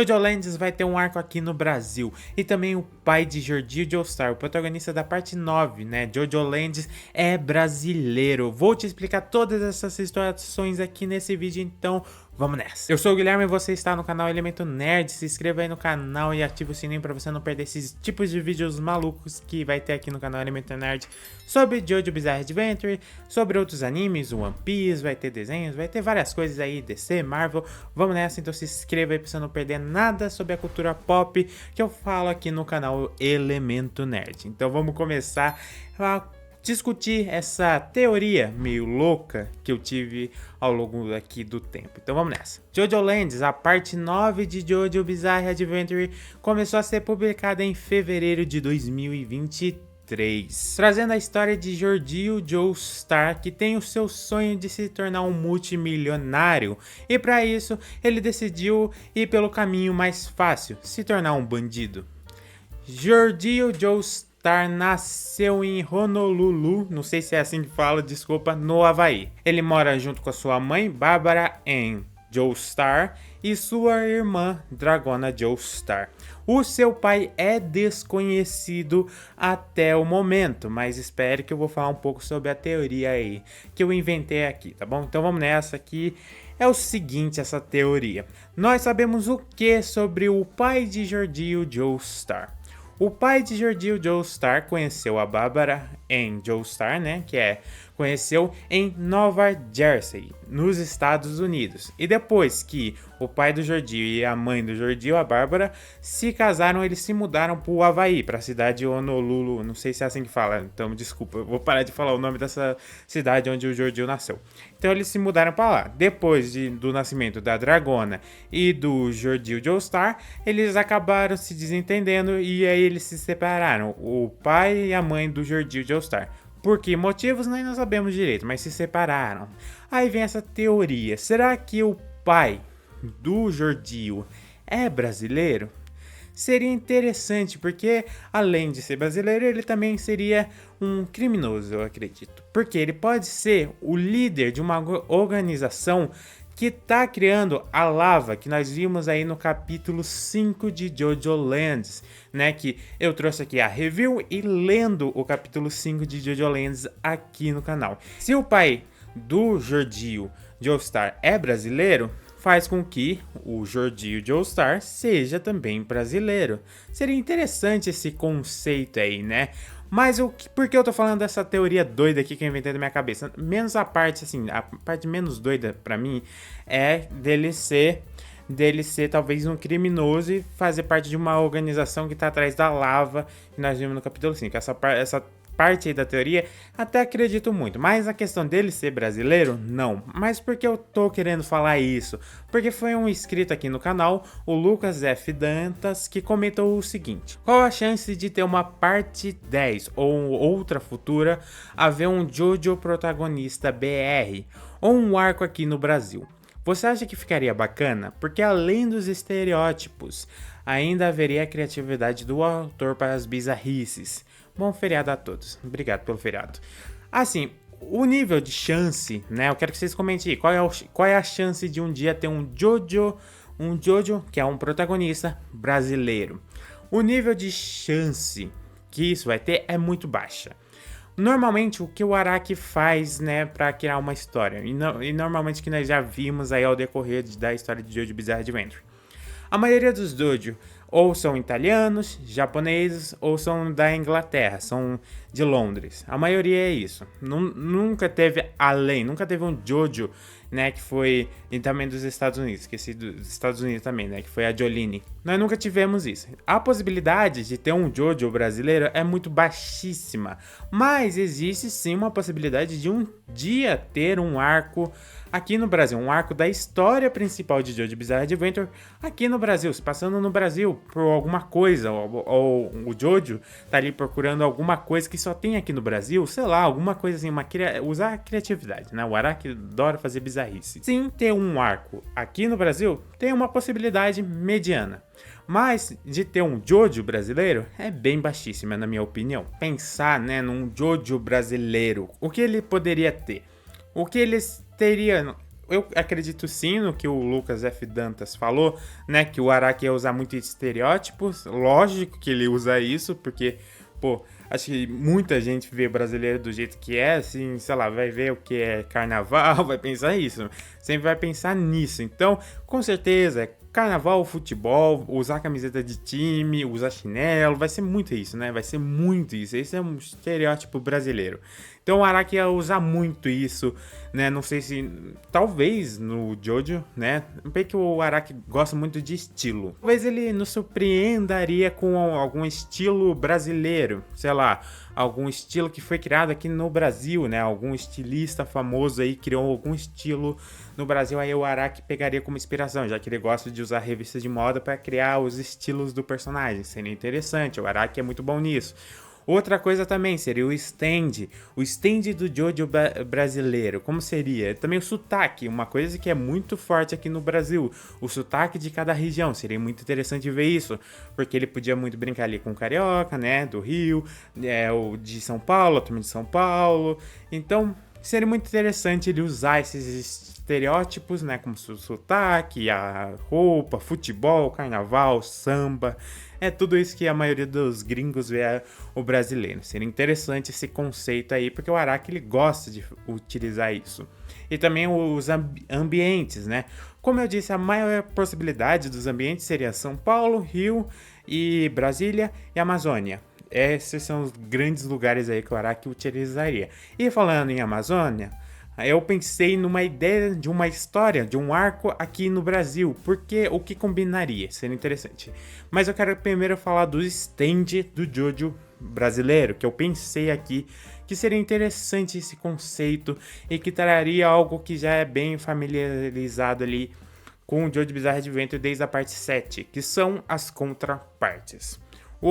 Jojo Lands vai ter um arco aqui no Brasil, e também o pai de Jordi Joestar, o protagonista da parte 9, né? Jojo Lands é brasileiro. Vou te explicar todas essas situações aqui nesse vídeo, então vamos nessa. Eu sou o Guilherme e você está no canal Elemento Nerd. Se inscreva aí no canal e ative o sininho para você não perder esses tipos de vídeos malucos que vai ter aqui no canal Elemento Nerd sobre Jojo Bizarre Adventure, sobre outros animes, One Piece, vai ter desenhos, vai ter várias coisas aí, DC, Marvel. Vamos nessa, então se inscreva aí para você não perder nada sobre a cultura pop que eu falo aqui no canal Elemento Nerd. Então vamos começar a discutir essa teoria meio louca que eu tive ao longo aqui do tempo. Então vamos nessa. Jojo Lands, a parte 9 de Jojo Bizarre Adventure, começou a ser publicada em fevereiro de 2023, trazendo a história de Jordi Joestar, que tem o seu sonho de se tornar um multimilionário, e para isso ele decidiu ir pelo caminho mais fácil, se tornar um bandido. Jordi Joestar nasceu em Honolulu, não sei se é assim que fala, desculpa, no Havaí. Ele mora junto com a sua mãe, Barbara Ann Joestar, e sua irmã, Dragona Joestar. O seu pai é desconhecido até o momento, mas espere que eu vou falar um pouco sobre a teoria aí que eu inventei aqui, tá bom? Então vamos nessa aqui. É o seguinte, essa teoria. Nós sabemos o que sobre o pai de Jordi Joestar? O pai de Jordi Joestar conheceu a Barbara Ann Joestar, né, conheceu em Nova Jersey, nos Estados Unidos. E depois que o pai do Jordi e a mãe do Jordi, a Bárbara, se casaram, eles se mudaram para o Havaí, para a cidade de Honolulu, não sei se é assim que fala, então desculpa, eu vou parar de falar o nome dessa cidade onde o Jordi nasceu. Então eles se mudaram para lá. Depois do nascimento da Dragona e do Jordi Joestar, eles acabaram se desentendendo e aí eles se separaram, o pai e a mãe do Jordi Joestar. Por que motivos nós não sabemos direito, mas se separaram. Aí vem essa teoria, será que o pai do Jordi é brasileiro? Seria interessante, porque além de ser brasileiro, ele também seria um criminoso, eu acredito. Porque ele pode ser o líder de uma organização que está criando a lava que nós vimos aí no capítulo 5 de Jojo Lands, né? Que eu trouxe aqui a review e lendo o capítulo 5 de Jojo Lands aqui no canal. Se o pai do Jordi Joestar é brasileiro, faz com que o Jordi Joestar seja também brasileiro. Seria interessante esse conceito aí, né? Mas por que eu tô falando dessa teoria doida aqui que eu inventei na minha cabeça? Menos a parte, assim, a parte menos doida pra mim é dele ser talvez um criminoso e fazer parte de uma organização que tá atrás da lava que nós vimos no capítulo 5. Essa parte aí da teoria até acredito muito, mas a questão dele ser brasileiro, não. Mas por que eu tô querendo falar isso? Porque foi um inscrito aqui no canal, o Lucas F. Dantas, que comentou o seguinte: qual a chance de ter uma parte 10 ou outra futura haver um Jojo protagonista BR ou um arco aqui no Brasil? Você acha que ficaria bacana? Porque além dos estereótipos, ainda haveria a criatividade do autor para as bizarrices. Bom feriado a todos. Obrigado pelo feriado. Assim, o nível de chance, né? Eu quero que vocês comentem aí. Qual é a chance de um dia ter um Jojo que é um protagonista brasileiro? O nível de chance que isso vai ter é muito baixa. Normalmente o que o Araki faz, né, para criar uma história, e normalmente que nós já vimos aí ao decorrer da história de Jojo Bizarre Adventure. A maioria dos dojo ou são italianos, japoneses ou são da Inglaterra, são de Londres. A maioria é isso. Nunca teve um Jojo, né, que foi e também dos Estados Unidos, esqueci dos Estados Unidos também, né, que foi a Jolene. Nós nunca tivemos isso. A possibilidade de ter um Jojo brasileiro é muito baixíssima, mas existe sim uma possibilidade de um dia ter um arco aqui no Brasil, um arco da história principal de Jojo Bizarre Adventure aqui no Brasil, se passando no Brasil por alguma coisa, ou o Jojo tá ali procurando alguma coisa que só tem aqui no Brasil, sei lá, alguma coisa assim, usar a criatividade, né? O Araki adora fazer bizarrice. Sim, ter um arco aqui no Brasil tem uma possibilidade mediana. Mas de ter um Jojo brasileiro é bem baixíssima, na minha opinião. Pensar, né, num Jojo brasileiro, o que ele poderia ter? O que eles teriam? eu acredito sim no que o Lucas F. Dantas falou, né? Que o Araki ia usar muito estereótipos. Lógico que ele usa isso, porque, pô, acho que muita gente vê brasileiro do jeito que é, assim, sei lá, vai ver o que é carnaval, vai pensar isso. Sempre vai pensar nisso. Então, com certeza, carnaval, futebol, usar camiseta de time, usar chinelo, vai ser muito isso, né? Vai ser muito isso. Esse é um estereótipo brasileiro. Então o Araki ia usar muito isso, né? Não sei se... Talvez no Jojo, né? Bem que o Araki gosta muito de estilo. Talvez ele nos surpreenderia com algum estilo brasileiro. Sei lá, algum estilo que foi criado aqui no Brasil, né? Algum estilista famoso aí criou algum estilo no Brasil. Aí o Araki pegaria como inspiração, já que ele gosta de usar revistas de moda para criar os estilos do personagem. Seria interessante, o Araki é muito bom nisso. Outra coisa também seria o stand do Jojo brasileiro. Como seria? Também o sotaque, uma coisa que é muito forte aqui no Brasil. O sotaque de cada região, seria muito interessante ver isso, porque ele podia muito brincar ali com o carioca, né, do Rio, o de São Paulo, também de São Paulo. Então, seria muito interessante ele usar esses estereótipos, né, como o sotaque, a roupa, futebol, carnaval, samba. É tudo isso que a maioria dos gringos vê o brasileiro. Seria interessante esse conceito aí, porque o Araki ele gosta de utilizar isso. E também os ambientes, né? Como eu disse, a maior possibilidade dos ambientes seria São Paulo, Rio e Brasília e Amazônia. Esses são os grandes lugares aí que o Araki utilizaria. E falando em Amazônia, eu pensei numa ideia de uma história, de um arco aqui no Brasil, porque o que combinaria? Seria interessante. Mas eu quero primeiro falar do stand do Jojo brasileiro, que eu pensei aqui, que seria interessante esse conceito e que traria algo que já é bem familiarizado ali com o Jojo Bizarre Adventure desde a parte 7, que são as contrapartes.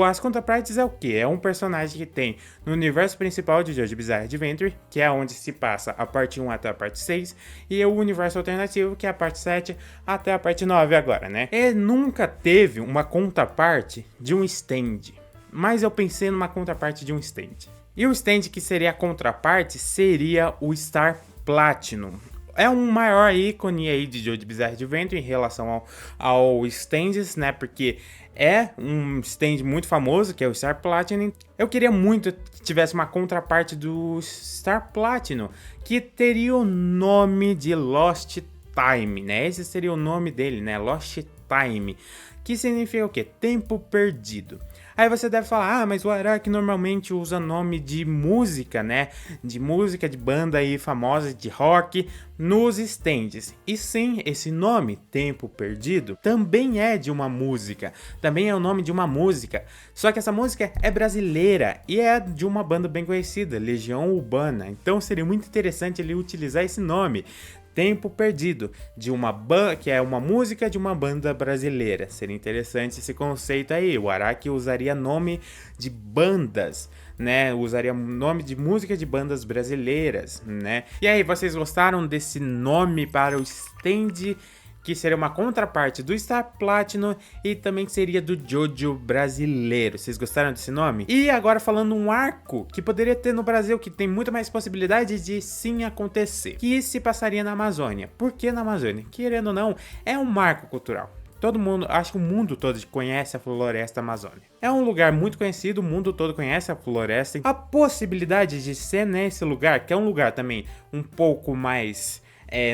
As contrapartes é o que? É um personagem que tem no universo principal de Jojo Bizarre Adventure, que é onde se passa a parte 1 até a parte 6, e o universo alternativo, que é a parte 7 até a parte 9 agora, né? E nunca teve uma contraparte de um stand, mas eu pensei numa contraparte de um stand. E o stand que seria a contraparte seria o Star Platinum. É um maior ícone aí de Jojo Bizarre Adventure em relação ao stands, né? Porque é um stand muito famoso, que é o Star Platinum. Eu queria muito que tivesse uma contraparte do Star Platinum, que teria o nome de Lost Time, né? Esse seria o nome dele, né? Lost Time, que significa o quê? Tempo perdido. Aí você deve falar, mas o Araki normalmente usa nome de música, né? De música, de banda aí famosa de rock nos stands. E sim, esse nome, Tempo Perdido, também é de uma música. Também é o nome de uma música. Só que essa música é brasileira e é de uma banda bem conhecida, Legião Urbana. Então seria muito interessante ele utilizar esse nome. Tempo Perdido, de uma banda, que é uma música de uma banda brasileira. Seria interessante esse conceito aí. O Araki usaria nome de bandas, né? Usaria nome de música de bandas brasileiras, né? E aí, vocês gostaram desse nome para o stand, que seria uma contraparte do Star Platinum e também seria do Jojo brasileiro? Vocês gostaram desse nome? E agora falando um arco que poderia ter no Brasil, que tem muito mais possibilidade de sim acontecer, que se passaria na Amazônia. Por que na Amazônia? Querendo ou não, é um marco cultural. Todo mundo, acho que o mundo todo conhece a floresta amazônica. É um lugar muito conhecido, o mundo todo conhece a floresta. A possibilidade de ser nesse lugar, que é um lugar também um pouco mais...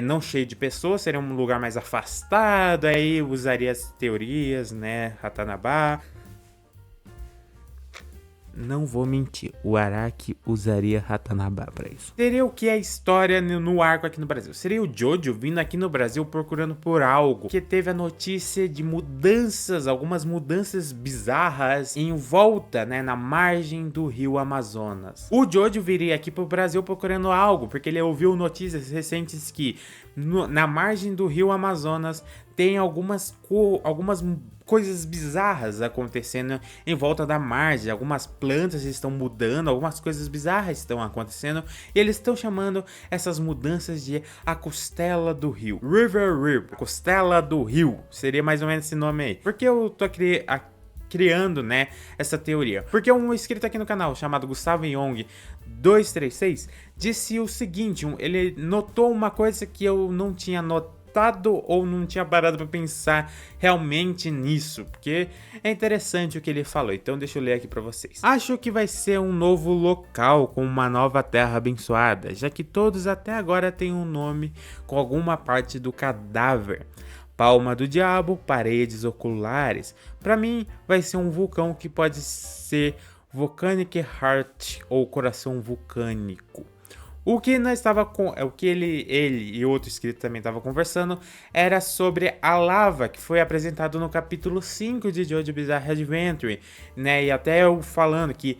não cheio de pessoas, seria um lugar mais afastado, aí usaria as teorias, né, Ratanabá. Não vou mentir, o Araki usaria Ratanabá pra isso. Seria o que é a história no arco aqui no Brasil? Seria o Jojo vindo aqui no Brasil procurando por algo, que teve a notícia de mudanças, algumas mudanças bizarras em volta, né, na margem do rio Amazonas. O Jojo viria aqui pro Brasil procurando algo, porque ele ouviu notícias recentes que na margem do rio Amazonas tem algumas coisas bizarras acontecendo em volta da margem. Algumas plantas estão mudando, algumas coisas bizarras estão acontecendo, e eles estão chamando essas mudanças de a costela do rio. River Rib, costela do rio, seria mais ou menos esse nome aí. Porque eu tô criando, né, essa teoria. Porque um inscrito aqui no canal, chamado Gustavo Young 236, disse o seguinte, ele notou uma coisa que eu não tinha notado ou não tinha parado para pensar realmente nisso, porque é interessante o que ele falou, então deixa eu ler aqui para vocês. Acho que vai ser um novo local com uma nova terra abençoada, já que todos até agora têm um nome com alguma parte do cadáver. Palma do Diabo, Paredes Oculares. Para mim, vai ser um vulcão que pode ser Volcanic Heart ou Coração Vulcânico. O que nós estava com, o que ele e outro inscrito também estava conversando era sobre a lava que foi apresentado no capítulo 5 de JoJo Bizarre Adventure, né? E até eu falando que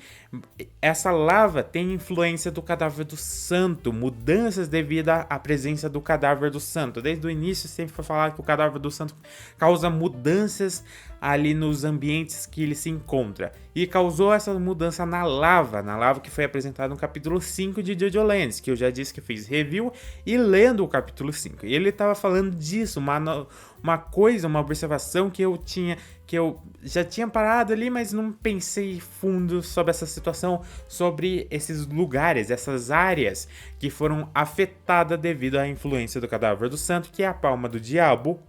essa lava tem influência do cadáver do santo, mudanças devido à presença do cadáver do santo. Desde o início sempre foi falado que o cadáver do santo causa mudanças ali nos ambientes que ele se encontra. E causou essa mudança na lava que foi apresentada no capítulo 5 de JoJo Lands, que eu já disse que fiz review e lendo o capítulo 5. E ele estava falando disso, uma coisa, uma observação que eu já tinha parado ali, mas não pensei fundo sobre essa situação, sobre esses lugares, essas áreas que foram afetadas devido à influência do cadáver do santo, que é a palma do diabo,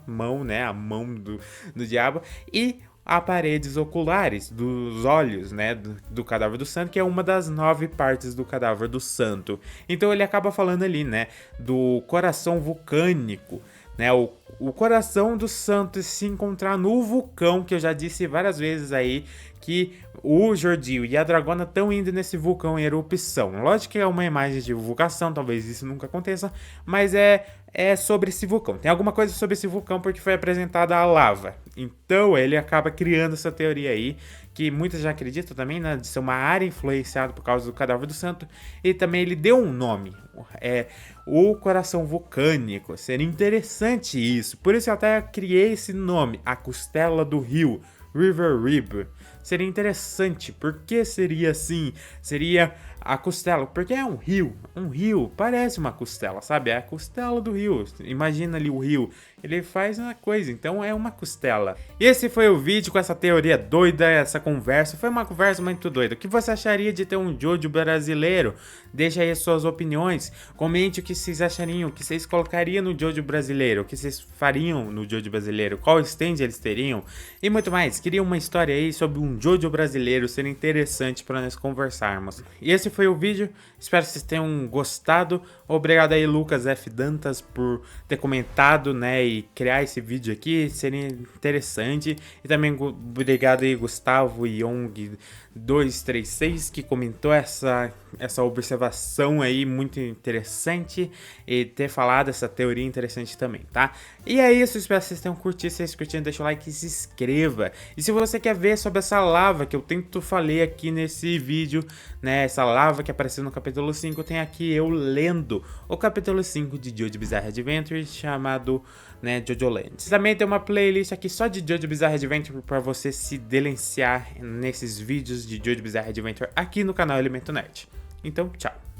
mão, né, a mão do diabo, e a paredes oculares dos olhos, né, do cadáver do santo, que é uma das 9 partes do cadáver do santo. Então ele acaba falando ali, né, do coração vulcânico, né, o coração do santo se encontrar no vulcão, que eu já disse várias vezes aí, que o Jordil e a Dragona estão indo nesse vulcão em erupção. Lógico que é uma imagem de divulgação, talvez isso nunca aconteça, mas é sobre esse vulcão. Tem alguma coisa sobre esse vulcão porque foi apresentada a lava. Então ele acaba criando essa teoria aí, que muitos já acreditam também, né, de ser uma área influenciada por causa do cadáver do santo. E também ele deu um nome, o coração vulcânico. Seria interessante isso, por isso eu até criei esse nome, a costela do rio, River Rib. Seria interessante, porque seria assim, seria a costela, porque é um rio parece uma costela, sabe? É a costela do rio, imagina ali o rio, ele faz uma coisa, então é uma costela. E esse foi o vídeo com essa teoria doida, essa conversa, foi uma conversa muito doida. O que você acharia de ter um JoJo brasileiro? Deixa aí as suas opiniões, comente o que vocês achariam, o que vocês colocariam no JoJo brasileiro, o que vocês fariam no JoJo brasileiro, qual stand eles teriam, e muito mais. Queria uma história aí sobre um JoJo brasileiro, seria interessante para nós conversarmos. E esse foi o vídeo, espero que vocês tenham gostado. Obrigado aí, Lucas F. Dantas, por ter comentado, né, e criar esse vídeo aqui, seria interessante. E também obrigado aí, Gustavo Young 236, que comentou essa observação aí muito interessante e ter falado essa teoria interessante também, tá? E é isso, espero que vocês tenham curtido. Se vocês curtiram, deixa o like e se inscreva. E se você quer ver sobre essa lava que eu falei aqui nesse vídeo, né, essa lava que apareceu no capítulo 5, tem aqui eu lendo o capítulo 5 de JoJo Bizarre Adventure, chamado, né, JoJo Lands. Também tem uma playlist aqui só de JoJo Bizarre Adventure para você se delenciar nesses vídeos de JoJo Bizarre Adventure aqui no canal Elemento Nerd. Então, tchau!